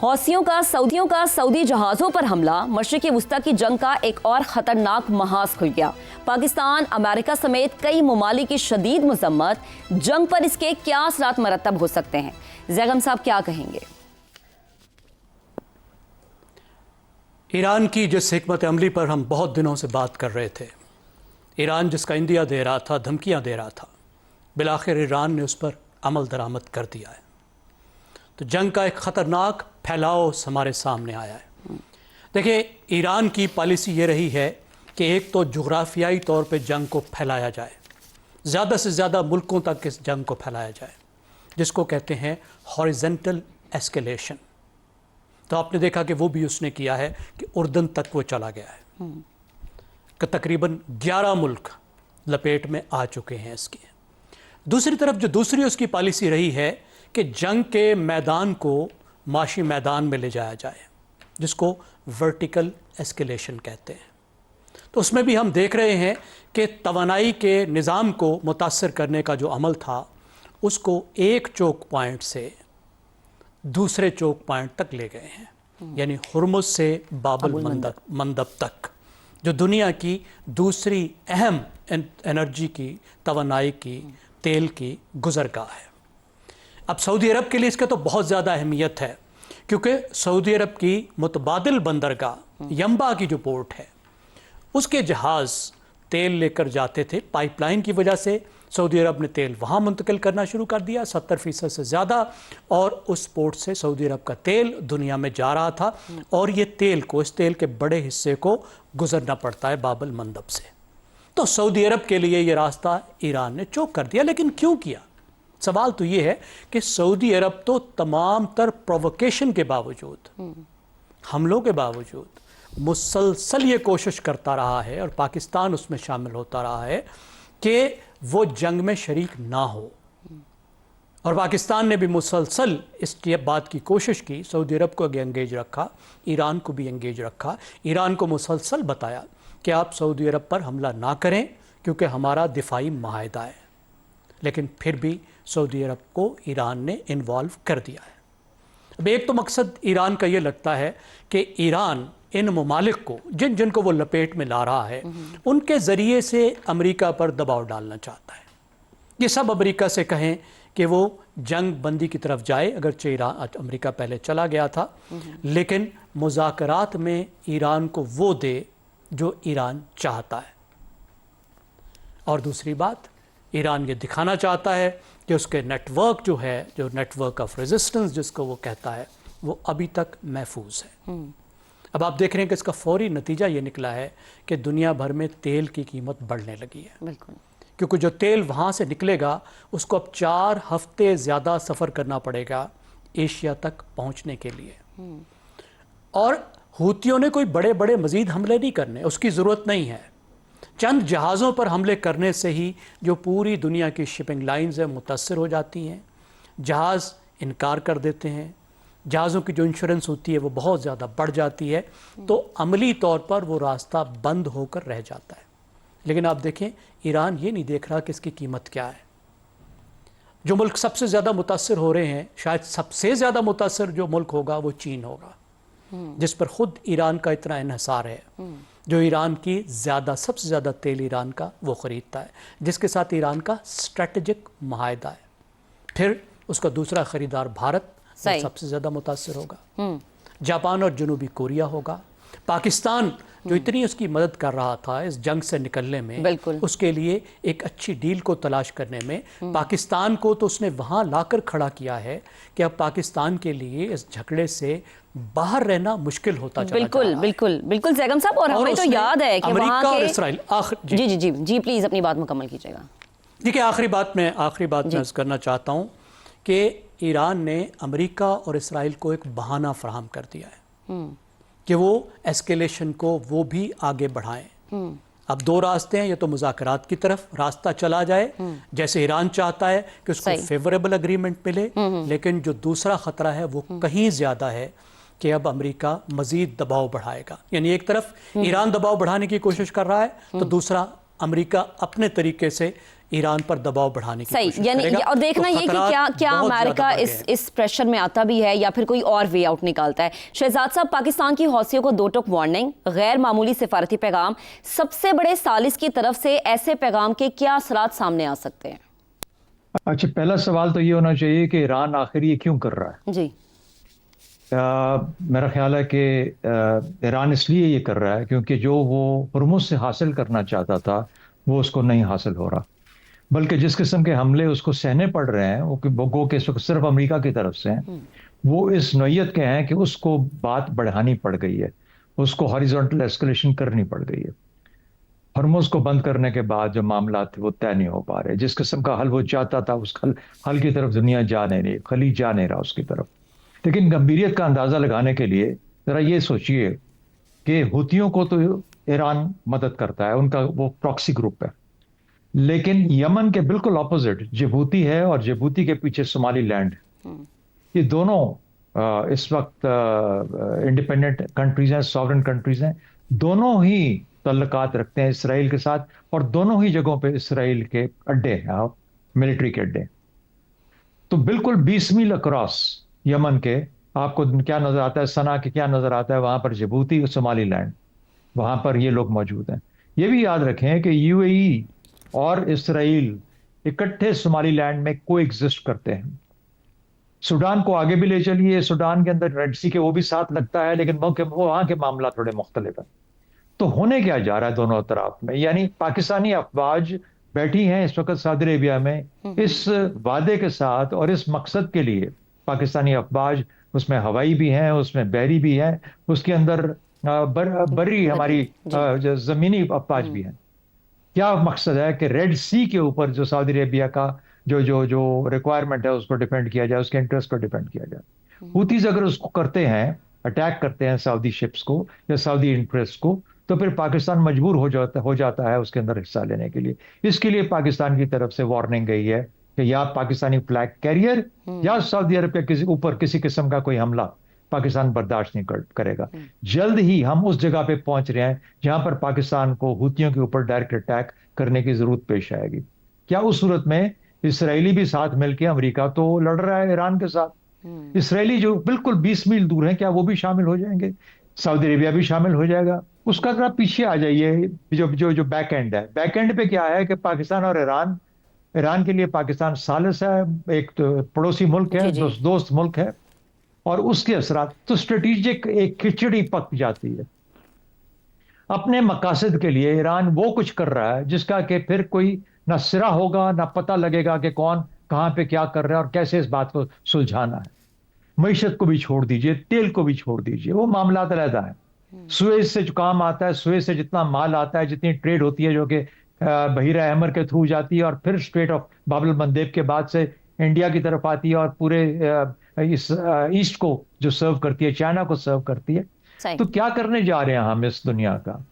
हौसियों का सऊदी जहाज़ों पर हमला, मशरिक़ी वुस्ता की जंग का एक और ख़तरनाक महाज़ खुल गया। पाकिस्तान, अमेरिका समेत कई ममालिक की शदीद मज़म्मत। जंग पर इसके क्या असरात मरतब हो सकते हैं? ज़ैगम साहब क्या कहेंगे? ईरान की जिस हिकमत अमली पर हम बहुत दिनों से बात कर रहे थे, ईरान जिसका इंदिया दे रहा था, धमकियाँ दे रहा था, बिलाखिर ईरान ने उस पर अमल दरामद कर दिया है। तो जंग का एक ख़तरनाक फैलाव हमारे सामने आया है। देखिए, ईरान की पॉलिसी ये रही है कि एक तो जुग्राफियाई तौर पे जंग को फैलाया जाए, ज़्यादा से ज़्यादा मुल्कों तक इस जंग को फैलाया जाए, जिसको कहते हैं हॉरिजेंटल एस्केलेशन। तो आपने देखा कि वो भी उसने किया है कि उर्दन तक वो चला गया है कि तकरीबन 11 मुल्क लपेट में आ चुके हैं इसकी। दूसरी तरफ जो दूसरी उसकी पॉलिसी रही है कि जंग के मैदान को माशी मैदान में ले जाया जाए, जिसको वर्टिकल एस्केलेशन कहते हैं। तो उसमें भी हम देख रहे हैं कि तवानाई के निज़ाम को मुतासर करने का जो अमल था, उसको एक चोक पॉइंट से दूसरे चोक पॉइंट तक ले गए हैं, यानी हुर्मुज़ से बाबल मंदब तक, जो दुनिया की दूसरी अहम एनर्जी की, तवानाई की, तेल की गुज़रगाह है। अब सऊदी अरब के लिए इसका तो बहुत ज़्यादा अहमियत है, क्योंकि सऊदी अरब की मुतबादिल बंदरगाह यंबा की जो पोर्ट है, उसके जहाज़ तेल लेकर जाते थे। पाइपलाइन की वजह से सऊदी अरब ने तेल वहाँ मुंतकिल करना शुरू कर दिया, 70% से ज़्यादा, और उस पोर्ट से सऊदी अरब का तेल दुनिया में जा रहा था, और ये तेल को, इस तेल के बड़े हिस्से को गुजरना पड़ता है बाबल मंदब से। तो सऊदी अरब के लिए ये रास्ता ईरान ने चोक कर दिया। लेकिन क्यों किया? सवाल तो ये है कि सऊदी अरब तो तमाम तर प्रोवोकेशन के बावजूद, हमलों के बावजूद मुसलसल ये कोशिश करता रहा है, और पाकिस्तान उसमें शामिल होता रहा है कि वो जंग में शरीक ना हो। और पाकिस्तान ने भी मुसलसल इस बात की कोशिश की, सऊदी अरब को एंगेज रखा, ईरान को भी एंगेज रखा, ईरान को मुसलसल बताया कि आप सऊदी अरब पर हमला ना करें क्योंकि हमारा दिफाई माहिदा है। लेकिन फिर भी सऊदी अरब को ईरान ने इन्वॉल्व कर दिया है। अब एक तो मकसद ईरान का ये लगता है कि ईरान इन ममालिक को, जिनको वो लपेट में ला रहा है, उनके ज़रिए से अमेरिका पर दबाव डालना चाहता है। ये सब अमेरिका से कहें कि वो जंग बंदी की तरफ जाए, अगरचे ईरान, अमेरिका पहले चला गया था, लेकिन मुज़ाकरात में ईरान को वो दे जो ईरान चाहता है। और दूसरी बात, ईरान ये दिखाना चाहता है कि उसके नेटवर्क जो है, जो नेटवर्क ऑफ रेजिस्टेंस जिसको वो कहता है, वो अभी तक महफूज है। अब आप देख रहे हैं कि इसका फौरी नतीजा ये निकला है कि दुनिया भर में तेल की कीमत बढ़ने लगी है। बिल्कुल, क्योंकि जो तेल वहाँ से निकलेगा, उसको अब 4 हफ्ते ज़्यादा सफ़र करना पड़ेगा एशिया तक पहुँचने के लिए। और हूतियों ने कोई बड़े बड़े मज़ीद हमले नहीं करने, उसकी ज़रूरत नहीं है। चंद जहाज़ों पर हमले करने से ही जो पूरी दुनिया की शिपिंग लाइन्स हैं मुतासर हो जाती हैं। जहाज़ इनकार कर देते हैं, जहाज़ों की जो इंश्योरेंस होती है वो बहुत ज़्यादा बढ़ जाती है, तो अमली तौर पर वो रास्ता बंद होकर रह जाता है। लेकिन आप देखें, ईरान ये नहीं देख रहा कि इसकी कीमत क्या है। जो मुल्क सबसे ज़्यादा मुतासर हो रहे हैं, शायद सबसे ज़्यादा मुतासर जो मुल्क होगा वो चीन होगा, जिस पर ख़ुद ईरान का इतना इन्हिसार है, जो ईरान की सबसे ज़्यादा तेल ईरान का वो ख़रीदता है, जिसके साथ ईरान का स्ट्रेटजिक माहिदा है। फिर उसका दूसरा ख़रीदार भारत सबसे ज़्यादा मुतासर होगा, जापान और जनूबी कोरिया होगा। पाकिस्तान जो इतनी उसकी मदद कर रहा था इस जंग से निकलने में, उसके लिए एक अच्छी डील को तलाश करने में, पाकिस्तान को तो उसने वहाँ लाकर खड़ा किया है कि अब पाकिस्तान के लिए इस झगड़े से बाहर रहना मुश्किल होता चला जा रहा है। बिल्कुल ज़ैगम साहब, और हमें तो याद है कि अमेरिका वहाँ और के इसराइल जी प्लीज़ अपनी बात मुकम्मल कीजिएगा। देखिए, आखिरी बात मैं अर्ज़ करना चाहता हूँ कि ईरान ने अमेरिका और इसराइल को एक बहाना फराहम कर दिया है कि वो एस्केलेशन को वो भी आगे बढ़ाएं। अब 2 रास्ते हैं, ये तो मुज़ाकरात की तरफ रास्ता चला जाए, जैसे ईरान चाहता है कि उसको फेवरेबल अग्रीमेंट मिले, लेकिन जो दूसरा ख़तरा है वो कहीं ज़्यादा है कि अब अमेरिका मज़ीद दबाव बढ़ाएगा। यानी एक तरफ ईरान दबाव बढ़ाने की कोशिश कर रहा है, तो दूसरा अमेरिका अपने तरीके से ईरान पर दबाव बढ़ाने की सही, कोशिश यानी करेगा। और देखना तो ये कि खतरात क्या बहुत ज्यादा अमेरिका बढ़ गए हैं। इस प्रेशर में आता भी है या फिर कोई और वे आउट निकालता है। शहजाद साहब, पाकिस्तान की हौसियों को दो टोक वार्निंग, गैर मामूली सिफारती पैगाम, सबसे बड़े सालिस की तरफ से ऐसे पैगाम के क्या असरात सामने आ सकते हैं? अच्छा, पहला सवाल तो ये होना चाहिए कि ईरान आखिर ये क्यों कर रहा है। जी, मेरा ख्याल है कि ईरान इसलिए ये कर रहा है क्योंकि जो वो हुर्मुज़ से हासिल करना चाहता था वो उसको नहीं हासिल हो रहा, बल्कि जिस किस्म के हमले उसको सहने पड़ रहे हैं वो गो के सिर्फ अमेरिका की तरफ से हैं, वो इस नौयत के हैं कि उसको बात बढ़ानी पड़ गई है, उसको हॉरिजॉन्टल एस्केलेशन करनी पड़ गई है। हॉर्मुज़ को बंद करने के बाद जो मामला थे वो तय नहीं हो पा रहे, जिस किस्म का हल वो चाहता था उस हल की तरफ दुनिया जा नहीं रही, खलीज जा नहीं रहा उसकी तरफ। लेकिन गंभीरियत का अंदाजा लगाने के लिए जरा ये सोचिए कि हुतियों को तो ईरान मदद करता है, उनका वो प्रॉक्सी ग्रुप है, लेकिन यमन के बिल्कुल ऑपोजिट जिबूती है और जिबूती के पीछे सोमाली लैंड, ये दोनों इस वक्त इंडिपेंडेंट कंट्रीज हैं, सॉवरेन कंट्रीज हैं, दोनों ही तल्लुकात रखते हैं इसराइल के साथ और दोनों ही जगहों पे इसराइल के अड्डे हैं, मिलिट्री के अड्डे। तो बिल्कुल 20 मील अक्रॉस यमन के आपको क्या नजर आता है, सना के क्या नजर आता है, वहां पर जिबूती और सोमाली लैंड, वहां पर ये लोग मौजूद हैं। ये भी याद रखें कि यूएई और इसराइल इकट्ठे सोमाली लैंड में को एग्जिस्ट करते हैं। सूडान को आगे भी ले चलिए, सूडान के अंदर रेड सी के वो भी साथ लगता है, लेकिन वहां के मामला थोड़े मुख्तलिफ है। तो होने क्या जा रहा है दोनों तरफ में, यानी पाकिस्तानी अफवाज बैठी हैं इस वक्त सऊदी अरेबिया में इस वादे के साथ और इस मकसद के लिए। पाकिस्तानी अफवाज उसमें हवाई भी हैं, उसमें बहरी भी हैं, उसके अंदर बर्री हमारी जमीनी अफवाज भी हैं। क्या मकसद है कि रेड सी के ऊपर जो सऊदी अरेबिया का जो जो जो रिक्वायरमेंट है उसको डिफेंड किया जाए, उसके इंटरेस्ट को डिफेंड किया जाए। हुतीज अगर उसको करते हैं, अटैक करते हैं सऊदी शिप्स को या सऊदी इंटरेस्ट को, तो फिर पाकिस्तान मजबूर हो जाता है उसके अंदर हिस्सा लेने के लिए। इसके लिए पाकिस्तान की तरफ से वार्निंग गई है कि या पाकिस्तानी फ्लैग कैरियर या सऊदी अरब के ऊपर किसी किस्म का कोई हमला पाकिस्तान बर्दाश्त नहीं करेगा। जल्द ही हम उस जगह पे पहुंच रहे हैं जहां पर पाकिस्तान को हुतियों के ऊपर डायरेक्ट अटैक करने की जरूरत पेश आएगी। क्या उस सूरत में इसराइली भी साथ मिलकर, अमेरिका तो लड़ रहा है ईरान के साथ, इसराइली जो बिल्कुल 20 मील दूर हैं, क्या वो भी शामिल हो जाएंगे? सऊदी अरेबिया भी शामिल हो जाएगा? उसका जरा पीछे आ जाइए, जो जो जो बैक एंड है, बैक एंड पे क्या है कि पाकिस्तान और ईरान, ईरान के लिए पाकिस्तान सालिस है, एक तो पड़ोसी मुल्क है, दोस्त मुल्क है, और उसके असरात तो स्ट्रेटेजिक एक खिचड़ी पक जाती है। अपने मकासद के लिए ईरान वो कुछ कर रहा है जिसका कि फिर कोई ना सिरा होगा, ना पता लगेगा कि कौन कहां पे क्या कर रहा है और कैसे इस बात को सुलझाना है। मईशत को भी छोड़ दीजिए, तेल को भी छोड़ दीजिए, वो मामला अलग है। सुएज से जो काम आता है, सुएज से जितना माल आता है, जितनी ट्रेड होती है जो कि बहीरा अहमर के थ्रू जाती है और फिर स्ट्रेट ऑफ बाब अल मंदेब के बाद से इंडिया की तरफ आती है और पूरे इस ईस्ट को जो सर्व करती है, चाइना को सर्व करती है। तो क्या करने जा रहे हैं हम इस दुनिया का?